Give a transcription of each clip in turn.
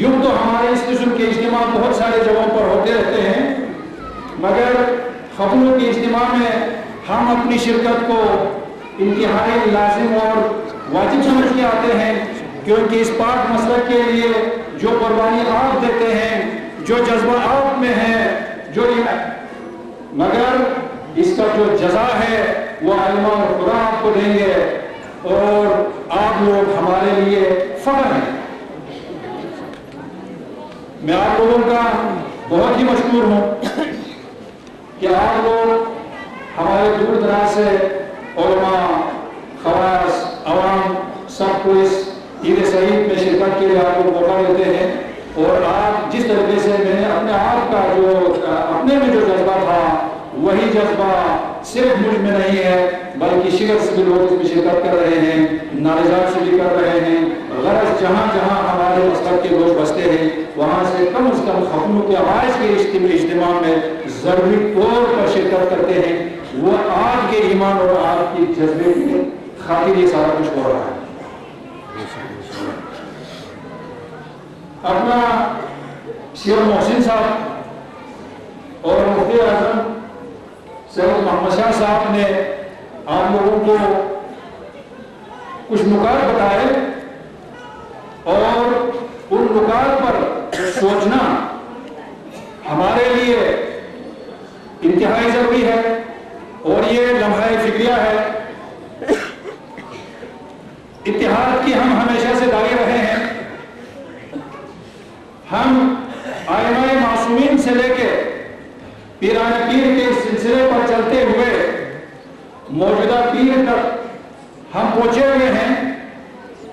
یوں تو ہمارے اس قسم کے اجتماع بہت سارے جگہوں پر ہوتے رہتے ہیں، مگر ختموں کے اجتماع میں ہم اپنی شرکت کو انتہائی لازم اور واجب سمجھ کے آتے ہیں، کیونکہ اس پاک مسلک کے لیے جو قربانی آپ دیتے ہیں، جو جذبہ آپ میں ہے، مگر اس کا جو جزا ہے وہ علماء اور خدا آپ کو دیں گے، اور آپ لوگ ہمارے لیے فخر ہیں۔ میں آپ لوگوں کا بہت ہی مشکور ہوں کہ آپ لوگ ہمارے دور دراز سے علماء، خواص، عوام سب کو اس عید سعید میں شرکت کے لیے آپ کو موقع دیتے ہیں، اور آپ جس طریقے سے میں نے اپنے آپ کا جو اپنے میں جو جذبہ تھا وہی جذبہ صرف مجھ میں نہیں ہے، بلکہ شگر سے بھی لوگ اس میں شرکت کر رہے ہیں، نارجات سے بھی کر رہے ہیں۔ غرض جہاں جہاں ہمارے مسلک کے لوگ بستے ہیں وہاں سے کم از کم ختموں کے آج کے اجتماع میں ضروری طور پر شرکت کرتے ہیں، وہ آپ کے ایمان اور آپ کی جذبے کی خاطر یہ سارا کچھ ہو رہا ہے۔ اپنا سید محسن صاحب اور مفتی اعظم سید محمد شاہ صاحب نے آپ لوگوں کو کچھ نکات بتائے، اور ان نکات پر سوچنا ہمارے لیے انتہائی ضروری ہے، اور یہ لمحہ فکریہ ہے۔ اتحاد کی ہم ہمیشہ سے داعی رہے ہیں، ہم ائمہ معصومین سے لے کے پیران پیر کے سلسلے پر چلتے ہوئے موجودہ پیر تک ہم پہنچے ہوئے ہیں۔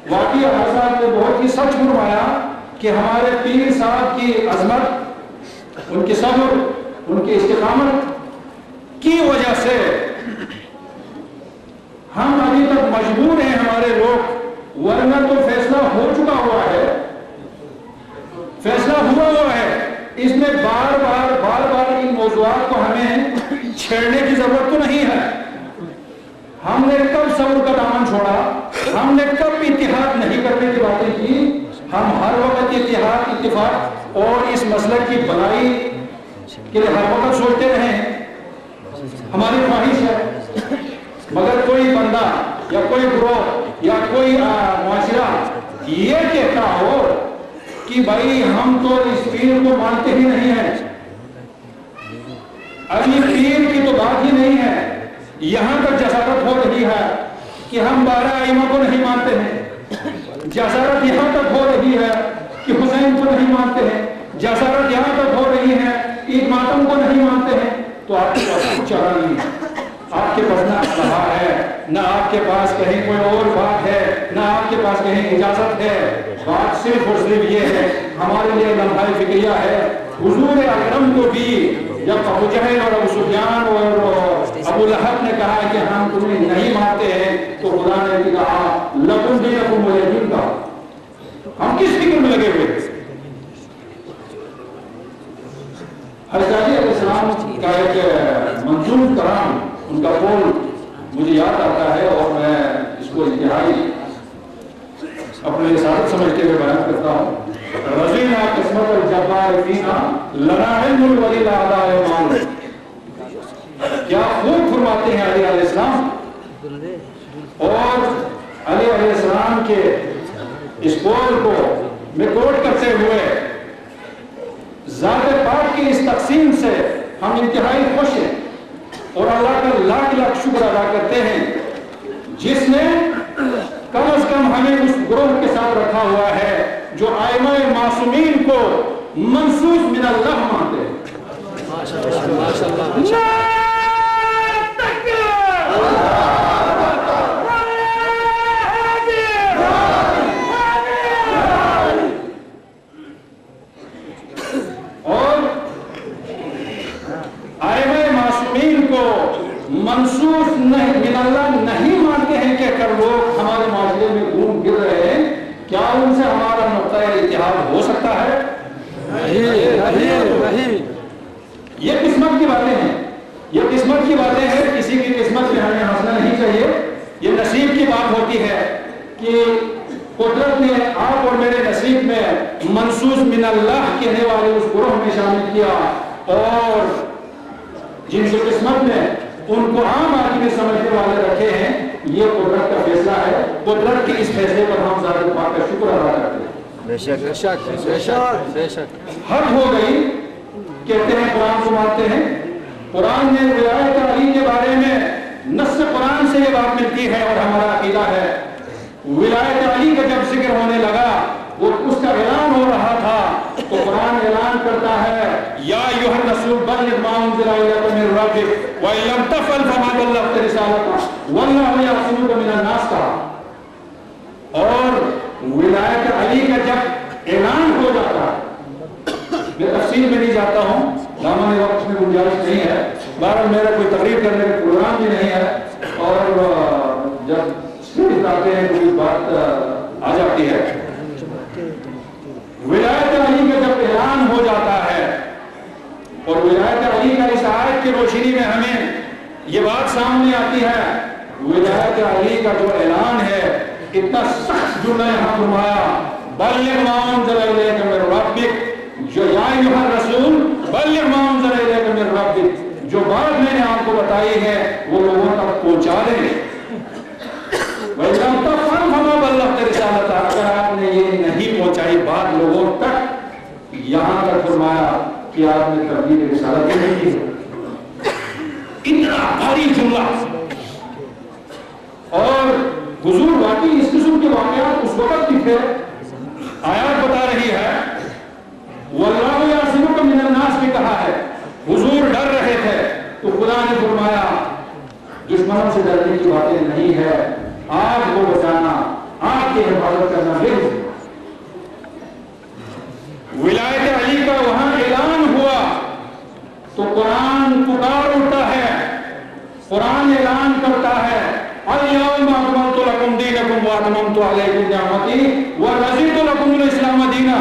واقعی حضرات نے بہت ہی سچ فرمایا کہ ہمارے پیر صاحب کی عظمت، ان کے صبر، ان کی استقامت کی وجہ سے ہم ابھی تک مجبور ہیں ہمارے لوگ، ورنہ تو فیصلہ ہو چکا ہوا ہے، فیصلہ ہوا ہے۔ اس میں بار بار ان موضوعات کو ہمیں چھیڑنے کی ضرورت تو نہیں ہے۔ ہم نے کب صبر کا دامن چھوڑا، ہم نے کب اتحاد نہیں کرنے کی باتیں کی؟ ہم ہر وقت اتحاد، اتفاق اور اس مسلک کی بھلائی کے لیے ہر وقت سوچتے رہیں، ہماری خواہش ہے۔ مگر کوئی بندہ یا کوئی گروہ یا کوئی معاشرہ یہ کہتا ہو کہ بھائی ہم تو اس پیر کو مانتے ہی نہیں ہیں، ابھی پیر کی تو بات ہی نہیں ہے، یہاں تک جسارت ہو رہی ہے کہ ہم 12 ائمہ کو نہیں مانتے ہیں، جسارت یہاں تک ہو رہی ہے کہ حسین کو نہیں مانتے ہیں، جسارت یہاں تک ہو رہی ہے عید ماتم کو نہیں مانتے ہیں، تو آپ کے پاس کچھ چارہ نہیں ہے۔ آپ کے پاس نہ اسلحہ ہے، نہ آپ کے پاس کہیں کوئی اور بات ہے، نہ آپ کے پاس کہیں اجازت ہے۔ بات صرف اور صرف یہ ہے، ہمارے لیے لمحہ فکریہ ہے۔ حضور اکرم کو بھی جب ابو جہل اور ابو سفیان اور ابو لہب نے کہا کہ ہم تمہیں نہیں مانتے ہیں، تو خدا نے بھی کہا لکم دینکم ولی دین، کا ہم کس فکر میں لگے ہوئے تھے۔ حضرت علی علیہ السلام کا ایک منظور کرام، ان کا قول مجھے یاد آتا ہے، اور میں اس کو انتہائی اپنے رسالت سمجھتے ہوئے بیان کرتا ہوں۔ رضینا قسمت الجبار فینا لنا علم الولی الاعداء مان۔ کیا خوب فرماتے ہیں علی علیہ السلام، اور علی علیہ السلام کے اس قول کو میں کوٹ کرتے ہوئے ذات پاک کی اس تقسیم سے ہم انتہائی خوش ہیں، اور اللہ کا لاکھ لاکھ شکر ادا کرتے ہیں جس نے کم از کم ہمیں اس گروہ کے ساتھ رکھا ہوا ہے جو ائمہ معصومین کو منصوص من اللہ مانتے ہیں۔ اور ائمہ معصومین کو منصوص من اللہ نہیں مانتے ہیں کہ کر لوگ ہمارے معاشرے میں گھوم گر رہے ہیں، کیا ان سے ہمارا نقطہ اتحاد ہو سکتا ہے؟ نہیں۔ یہ قسمت کی باتیں ہیں، یہ قسمت کی باتیں ہیں، کسی کی قسمت میں ہمیں ہنسنا نہیں چاہیے۔ یہ نصیب کی بات ہوتی ہے کہ قدرت نے آپ اور میرے نصیب میں منصوص من اللہ کہنے والے اس گروہ میں شامل کیا، اور جن کی قسمت میں ان کو عام آدمی سمجھنے والے رکھے ہیں، یہ قدرت کا فیصلہ ہے۔ قدرت کے اس فیصلے پر ہم ذات پاک کا شکر ادا کرتے ہیں۔ بے شک بے شک بے شک بے شک۔ حد ہو گئی، کہتے ہیں قرآن کو مانتے ہیں، قرآن نے ولایت علی کے بارے میں نص قرآن سے یہ بات ملتی ہے اور ہمارا عقیدہ ہے۔ ولایت علی کا جب ذکر ہونے لگا، وہ اس کا اعلان ہو رہا تھا، تو قرآن اعلان کرتا ہے یا ایھا الرسول بلغ ما انزل الیک من ربک وان لم تفعل فما بلغت رسالتہ واللہ یعصمک من الناس کا۔ اور ولایت علی کا جب اعلان ہو جاتا ہے، میں تفصیل میں نہیں جاتا ہوں، دامن وقت میں گنجائش نہیں ہے، بہرحال میرا کوئی تقریر کرنے کا پروگرام بھی نہیں ہے، اور جب اسٹیج آتے ہیں کوئی بات آ جاتی ہے۔ ولایت علی کا جب اعلان ہو جاتا ہے، اور ولایت علی کا اس آیت کی روشنی میں ہمیں یہ بات سامنے آتی ہے، ولایت علی کا جو اعلان ہے اتنا سخت جملہ یہاں فرمایا، بلغ ما انزل الیک من ربک، جو یا ایھا الرسول بلغ ما انزل الیک من ربک، جو بات میں نے آپ کو بتائی ہے وہ لوگوں تک پہنچا دیں۔ وَإِن لَّمْ تَفْعَلْ فَمَا بَلَّغْتَ رِسَالَتَهُ، اگر آپ نے یہ نہیں پہنچائی بات لوگوں تک، یہاں تک فرمایا کہ آپ نے تبلیغ رسالت نہیں کی۔ اتنا بھاری جملہ، اور حضور واقعی اس قسم کے واقعات اس وقت بھی تھے۔ آیات بتا رہی ہے وَاللَّهُ يَعْصِمُكَ مِنَ النَّاسِ بھی کہا ہے، حضور ڈر رہے تھے، تو خدا نے فرمایا دشمنوں سے ڈرنے کی باتیں نہیں ہے، آپ کو بچانا، آپ کی حفاظت کرنا ہے۔ ولایت علی کا وہاں اعلان ہوا تو قرآن پکار اٹھتا ہے، قرآن اعلان کرتا ہے اليوم اکملت لکم دینکم واتممت علیکم نعمتی ورضیت لکم الاسلام دینا۔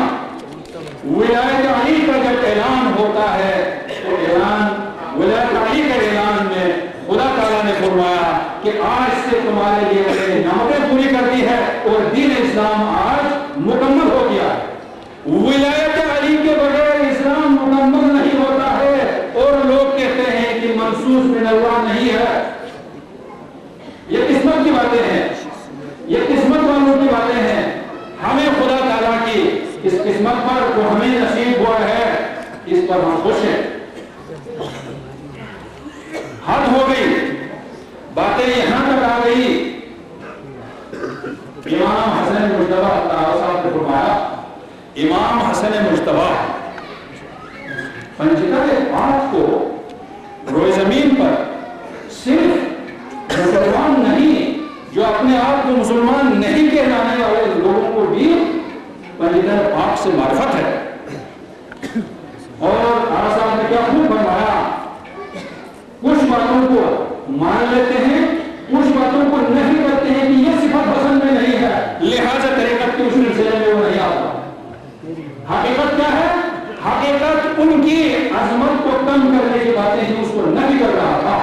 ولایت علی کا جب اعلان ہوتا ہے تو اعلان ولایت علی کے اعلان میں خدا تعالیٰ نے فرمایا کہ آج سے تمہارے لیے میں نے نعمتیں پوری کر دی ہے اور دین اسلام آج مکمل ہو گیا ہے۔ ولایت علی کے بغیر اسلام مکمل نہیں ہوتا ہے، اور لوگ کہتے ہیں کہ منصوص من اللہ نہیں ہے۔ یہ قسمت کی باتیں ہیں، یہ قسمت والوں کی باتیں ہیں۔ ہمیں خدا تعالیٰ کی اس قسمت پر جو ہمیں نصیب ہوا ہے اس پر ہم خوش ہیں۔ حد ہو گئی، باتیں یہاں تک آ گئی۔ امام حسن مجتبی صاحب نے فرمایا، امام حسن مجتبی پنجتن پاک کو روئے زمین پر صرف مسلمان نہیں، جو اپنے آپ کو مسلمان نہیں کہلانے والے لوگوں کو بھی پنجتن پاک سے معرفت ہے۔ اور آج صاحب نے کیا خوب فرمایا، کچھ باتوں کو مان لیتے ہیں، کچھ باتوں کو نہیں کرتے ہیں کہ یہ صفت پسند میں نہیں ہے، لہذا طریقت کے اس سلسلے میں وہ نہیں آتا۔ حقیقت کیا ہے؟ حقیقت ان کی عظمت کو کم کرنے کی باتیں ہیں، اس کو نہیں کر رہا تھا۔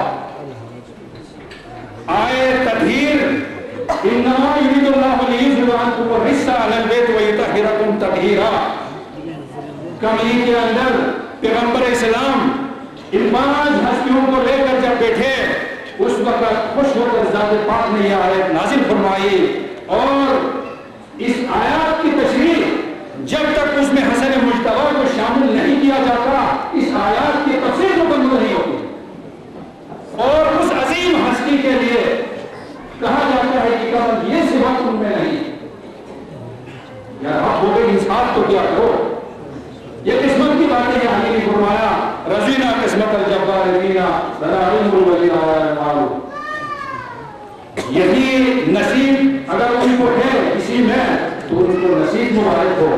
آئے تطہیر، انما یرید اللہ لیذهب عنکم الرجس اہل البیت ویطہرکم تطہیرا، کملی کے اندر پیغمبر اسلام ان 5 ہستیوں کو لے کر جب بیٹھے، اس وقت خوش ہو کر ذات پاک نے یہ آیت نازل فرمائی، اور اس آیات کی تشریح جب تک اس میں حسن مجتبی کو شامل نہیں کیا جاتا، اس آیات کی تفسیر مکمل نہیں ہوتی۔ اور اس عظیم ہستی کے لیے کہا جاتا ہے کہ کم یہ صفات ان میں نہیں، یار آپ ہو گئے انصاف تو کیا کرو۔ یہ قسمت کی باتیں یہاں نے فرمایا، رضینا قسمت الجبار فینا لنا علم الولینا والمعلوم۔ یہی نصیب اگر ان کو ہے کسی میں تو ان کو نصیب مبارک ہو۔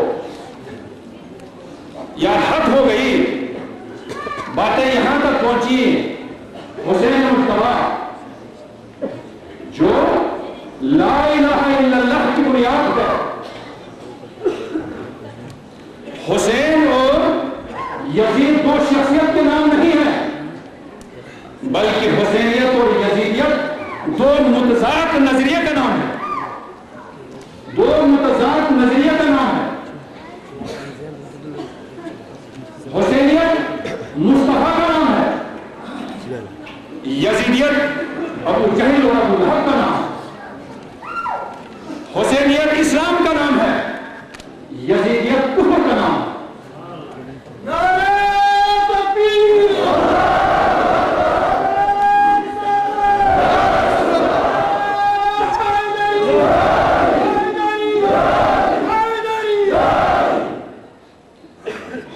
یا حد ہو گئی، باتیں یہاں تک پہنچی، حسین مجتبی جو لا الہ الا اللہ کی بنیاد ہے، حسین اور یزید 2 شخصیت کے نام نہیں ہیں، بلکہ حسینیت اور یزیدیت 2 متضاد نظریے کا نام ہے، 2 متضاد ذات نظریہ کا نام ہے، حسینیت مصطفیٰ کا نام ہے، یزیدیت ابو جہل اور ابو لہب کا نام ہے، حسینیت اسلام کا نام ہے، یزیدیت کفر کا نام ہے۔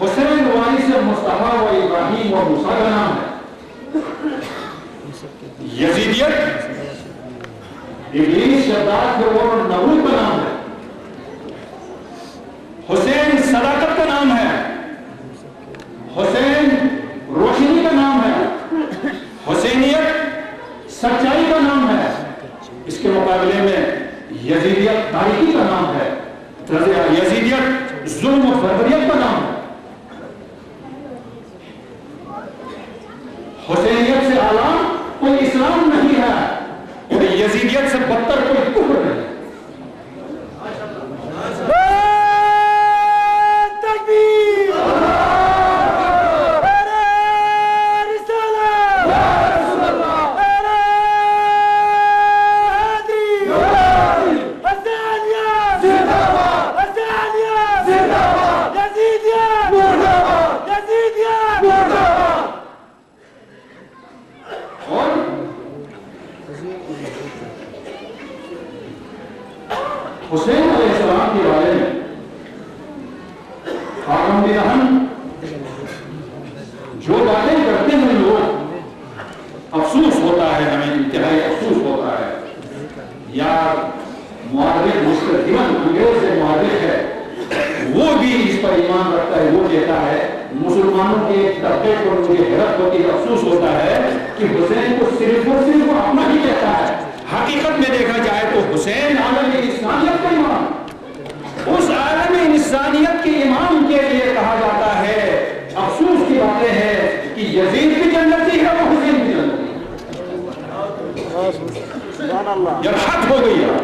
حسین وارث مصطفیٰ و ابراہیم و موسیٰ کا نام ہے، یزیدیت ابلیس شداد فرعون اور نمرود کا نام ہے، حسین صداقت کا نام ہے، حسین روشنی کا نام ہے، حسینیت سچائی کا نام ہے۔ اس کے مقابلے میں یزیدیت تاریکی کا نام ہے، یزیدیت ظلم و بربریت کا نام ہے۔ حسینیت سے اعلیٰ کوئی اسلام نہیں ہے اور یزیدیت سے بدتر کوئی کفر نہیں ہے۔ حسین علیہ السلام کے بارے میں خاکم رحم جو باتیں کرتے ہیں لوگ، افسوس ہوتا ہے، ہمیں انتہائی افسوس ہوتا ہے۔ یا مورخ مستقبل انگریز سے مورخ ہے، وہ بھی اس پر ایمان رکھتا ہے، وہ کہتا ہے مسلمانوں کے ایک طبقے کو مجھے حیرت ہوتی ہے، افسوس ہوتا ہے کہ حسین کو صرف اور صرف اپنا ہی کہتا ہے۔ حقیقت میں دیکھا جائے تو حسین عالم انسانیت کا امام، اس عالم انسانیت کے امام کے لیے کہا جاتا ہے۔ افسوس کی باتیں ہے کہ یزید بھی جنتی ہے اور حسین بھی جنتی ہے، جب حد ہو گئی ہے۔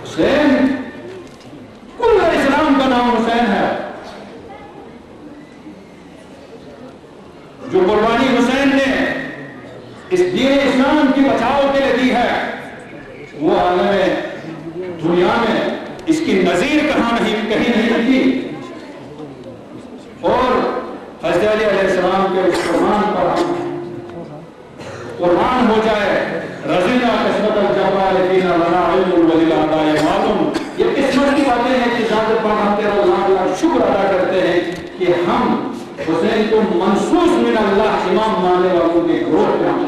حسین کل اسلام کا نام حسین ہے۔ جو قربانی حسین نے اس دین اسلام کی بچاؤ کے لیے دی ہے، وہ عالم دنیا میں اس کی نظیر کہیں نہیں تھی۔ اور حضرت علی علیہ السلام کے اس قربان پر ہم قربان ہو جائے، رضینا قسمت الجبار فینا لنا علم وللعطاء معلوم۔ یہ قسمت کی باتیں ہیں کہ ذات پر ہم تیرا لاکھ شکر ادا کرتے ہیں کہ ہم حسین کو منصوص من اللہ امام ماننے والوں کے گروہ پہ ہم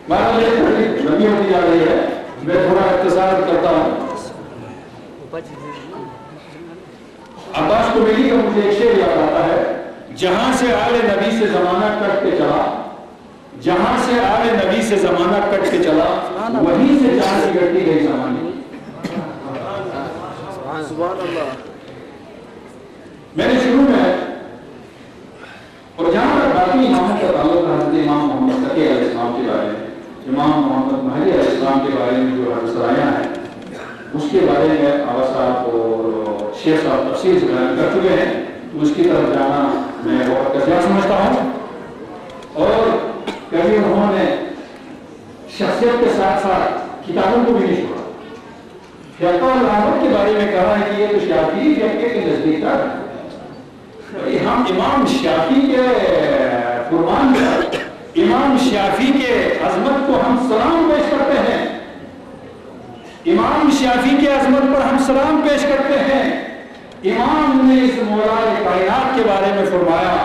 لمبی ہوتی جا رہی ہے، میں تھوڑا اختصار کرتا ہوں۔ عباس قمیری کا مجھے ایک شعر یاد آتا ہے، جہاں سے آل نبی سے زمانہ کٹ کے چلا، جہاں سے آل نبی سے زمانہ کٹ کے چلا، وہیں سے جہاں سے گٹتی گئی زمانے۔ سبحان اللہ۔ میں نے شروع میں اور جہاں تک باقی اماموں کا تعلق ہے، حضرت امام محمد تقی علیہ السلام کے بارے میں، امام محمد مہدی علیہ السلام کے بارے میں جو حدیث آیا ہے، اس کے بارے میں آبا صاحب اور شیخ صاحب تفصیل سے بیان کر چکے ہیں، تو اس کی طرف جانا میں بہت کثیر سمجھتا ہوں۔ اور کبھی انہوں نے شخصیت کے ساتھ ساتھ کتابوں کو بھی نہیں چھوڑا۔ فقہ العامت کے بارے میں کہا ہے کہ یہ تو شافعی فقہ کے نزدیک تھا۔ ہم امام شافعی کے قربان میں امام شافعی کے عظمت کو ہم سلام پیش کرتے ہیں، امام شافعی کے عظمت پر ہم سلام پیش کرتے ہیں۔ امام نے اس مولا کائنات کے بارے میں فرمایا،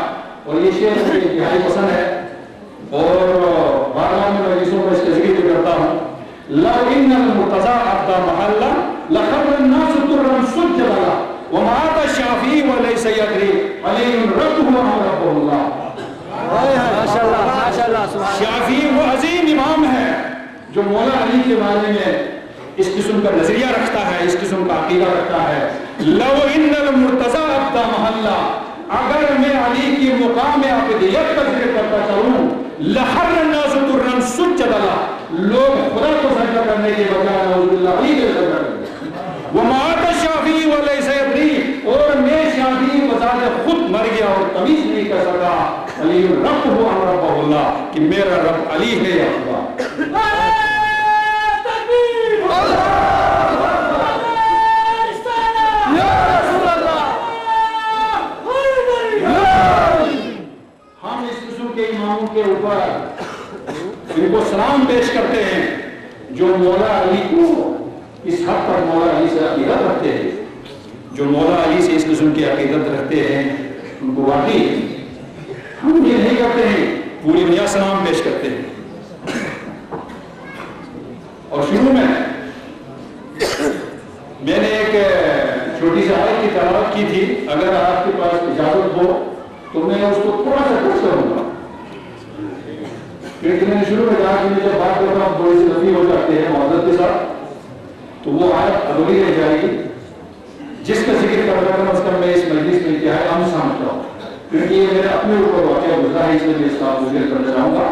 اور یہ شعر مجھے انتہائی پسند ہے اور بارہا میں مجلسوں میں اس کا ذکر کرتا ہوں۔ لو ان المرتضى ابدا محلا لخر الناس ترا سجدا ومات الشافعي وليس يدري علي ربه وربه الله۔ شافعی وہ عظیم امام ہے جو مولا علی کے بارے میں اس قسم کا نظریہ رکھتا ہے، اس قسم کا عقیدہ رکھتا ہے۔ لو ان المرتضى ابدا محلا، اگر میں علی کی مقام عبدیت کا ذکر کرتا چلوں لخر الناس ترن سجدا لوگ خدا کو سجدہ کرنے کے بجائے نعوذ باللہ علی کو سجدہ کرتے ہیں وما الشافعی وليس يدري اور میں شافعی بذات خود مر گیا اور تمیز نہیں کر سکا علی ربہ ان ربہ اللہ کہ میرا رب علی ہے یا خدا کے اماموں کے اوپر ان کو سلام پیش کرتے ہیں جو مولا علی کو اس حد پر مولا علی سے عقیدت رکھتے ہیں جو مولا علی سے اس قسم کی عقیدت رکھتے ہیں ان کو واقعی ہم یہ نہیں کرتے ہیں پوری دنیا سلام پیش کرتے ہیں اور شروع میں نے ایک چھوٹی سی آیت کی تلاوت کی تھی اگر آپ کے پاس اجازت ہو تو میں اس کو تھوڑا سا کچھ کروں گا کیونکہ میں نے شروع میں کہا کہ میں جب بات کرتا ہوں تھوڑی سی لمبی ہو جاتے ہیں معذرت کے ساتھ تو وہ آیت ادھوری رہ جائے گی جس کا ذکر کر رہا کم از کم میں اس مجلس میں انتہائی عام سمجھتا ہوں کیونکہ یہ میرے اپنے اوپر واقعہ گزرا ہے اس لیے میں اس کا ذکر کرنا چاہوں گا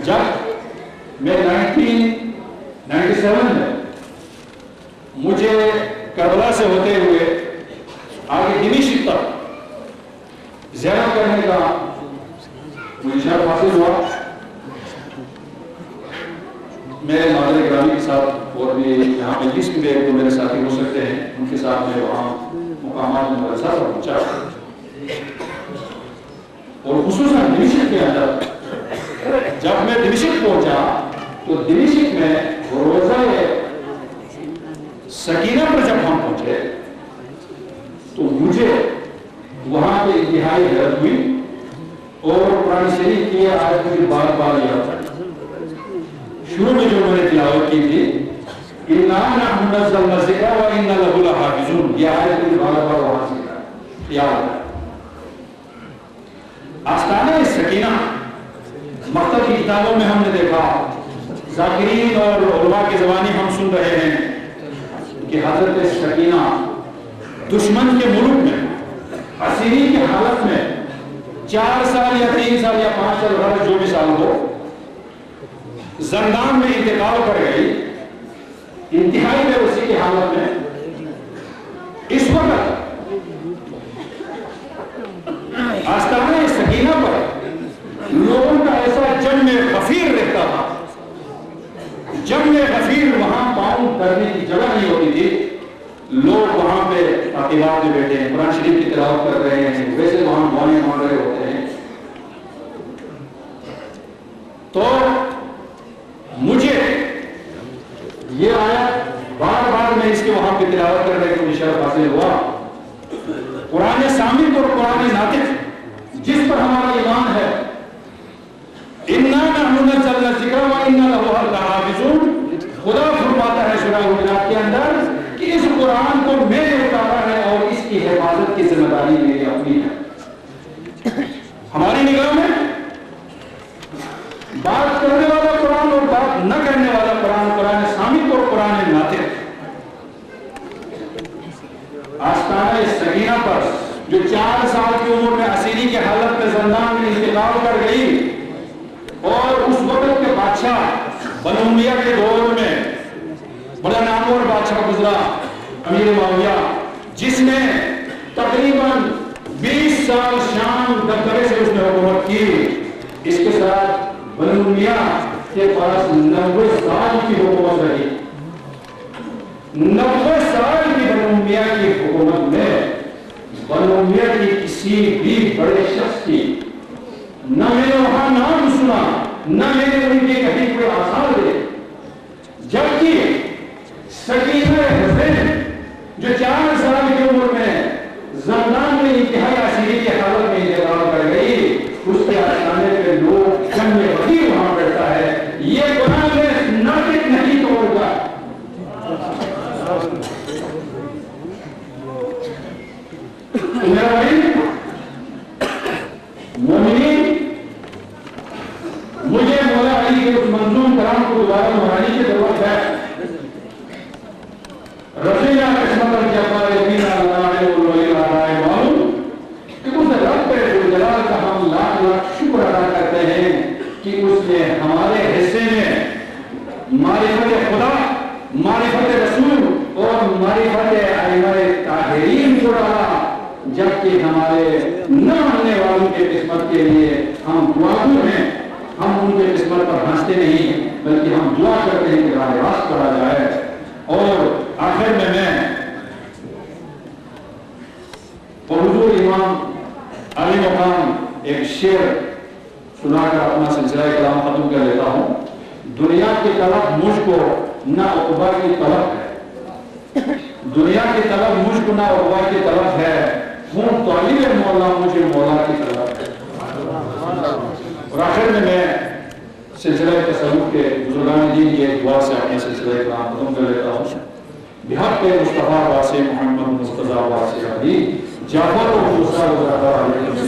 جب میں 1997 میں مجھے کربلا سے ہوتے ہوئے آگے دمشق تک زیارت کرنے کا مجھے شرف حاصل ہوا میرے مادر گرامی کے ساتھ اور بھی یہاں پہ جس میں تو میرے ساتھی ہو سکتے ہیں ان کے ساتھ میں وہاں مقامات میں مدرسہ پر پہنچا اور خصوصاً دمشق کے اندر جب میں دمشق پہنچا تو دمشق میں روزہ سکینہ پر جب ہم پہنچے تو مجھے وہاں پہ انتہائی حیرت ہوئی اور قرآن شریف کی آیت مجھے بار بار یاد آئی شروع میں جو میں نے تلاوت کی تھی اِنَّا نَحْنُ نَزَّلْنَا الذِّكْرَ وَإِنَّا لَهُ لَحَافِظُونَ یہ آیت مجھے بار بار وہاں سے یاد آئی آستانہ سکینہ مکتب کی کتابوں میں ہم نے دیکھا ذاکرین اور علماء کی زبانی ہم سن رہے ہیں کہ حضرت سکینہ دشمن کے ملک میں اسیری کی حالت میں 4 سال یا 3 سال یا 5 سال جو بھی سال ہو زندان میں انتقال کر گئی انتہائی بے بسی کی حالت میں اس وقت آستانہ سکینہ پر لوگوں کا ایسا جم غفیر رہتا تھا جم غفیر وہاں پاؤں کرنے کی جگہ نہیں ہوتی تھی لوگ وہاں پہ تعطیلات میں بیٹھے ہیں قرآن شریف کی تلاوت کر رہے ہیں ویسے وہاں دعائیں مانگ رہے ہوتے ہیں تو مجھے یہ آیت بار بار میں اس کے وہاں پہ تلاوت کرنے کو شرف حاصل ہوا قرآن سامت اور قرآن ناطق جس پر ہمارا ایمان ہے اِنَّا نَحْنُ نَزَّلْنَا الذِّكْرَ وَإِنَّا لَهُ لَحَافِظُونَ خدا فرماتا ہے سورہ حجرات کے اندر کہ اس قرآن کو میں نے اتارا ہے اور اس کی حفاظت کی ذمہ داری میری اپنی ہے ہماری نگاہ میں بات کرنے والا قرآن اور بات نہ کرنے والا قرآن قرآن سامت اور قرآن ناطق آستانہ سکینہ پر جو 4 سال کی عمر میں اسیری کی حالت میں زندان میں انتقال کر گئی اور اس وقت کے بادشاہ بنو امیہ کے دور میں بڑا نامور بادشاہ گزرا امیر معاویہ جس نے تقریباً 20 سال شام دبدبے سے اس نے حکومت کی اس کے ساتھ بنو امیہ کے پاس 90 سال کی حکومت رہی 90 سال کی بنو امیہ کی حکومت میں بنو امیہ کی کسی بھی بڑے شخص کی نہ میں نے وہاں نام سنا نہ میں نے ان کے کہیں کوئی آثار دے جبکہ سکینہ حسین جو 4 سال کی عمر میں زندان میں انتہائی اسیری کی حالت میں انتقال کر گئی اس کے آستانے پہ لوگ جنگ وزیر وہاں بیٹھتا ہے یہ قرآن میں ناطق نہیں تو ہوگا میرا بھائی مومنین مجھے مولا علی کے اس منظوم کرام کو دوبارہ مہرانی کی ضرورت ہے رضی اللہ قسمت ذوالجلال کا ہم لاکھ لاکھ شکر ادا کرتے ہیں کہ اس نے ہمارے حصے میں معرفت خدا، معرفت رسول اور معرفت ائمہ طاہرین کو ڈالا، جبکہ ہمارے نہ ماننے والوں کے قسمت کے لیے ہم دعاگو ہیں۔ ہم ان کے قسمت پر ہنستے نہیں بلکہ ہم دعا کرتے ہیں کہ راہ راست پڑا جائے۔ اور آخر میں حضور امام علی مقام ایک شعر سنا کر اپنا سلسلہ کلام ختم کر لیتا ہوں۔ دنیا کی طلب مجھ کو نہ عقبہ کی طلب ہے، دنیا کی طلب مجھ کو نہ عقبہ کی طلب ہے، ہوں طالب مولا مجھے مولا کی طلب ہے۔ اور آخر میں سلسلہ تصوف کے بزرگان دین کی ایک دعا سے اپنے سلسلہ کلام ختم کر لیتا ہوں۔ بحق مصطفیٰ واسع محمد مصطفیٰ واسع علی جعفر و موسیٰ و زہرا علیہ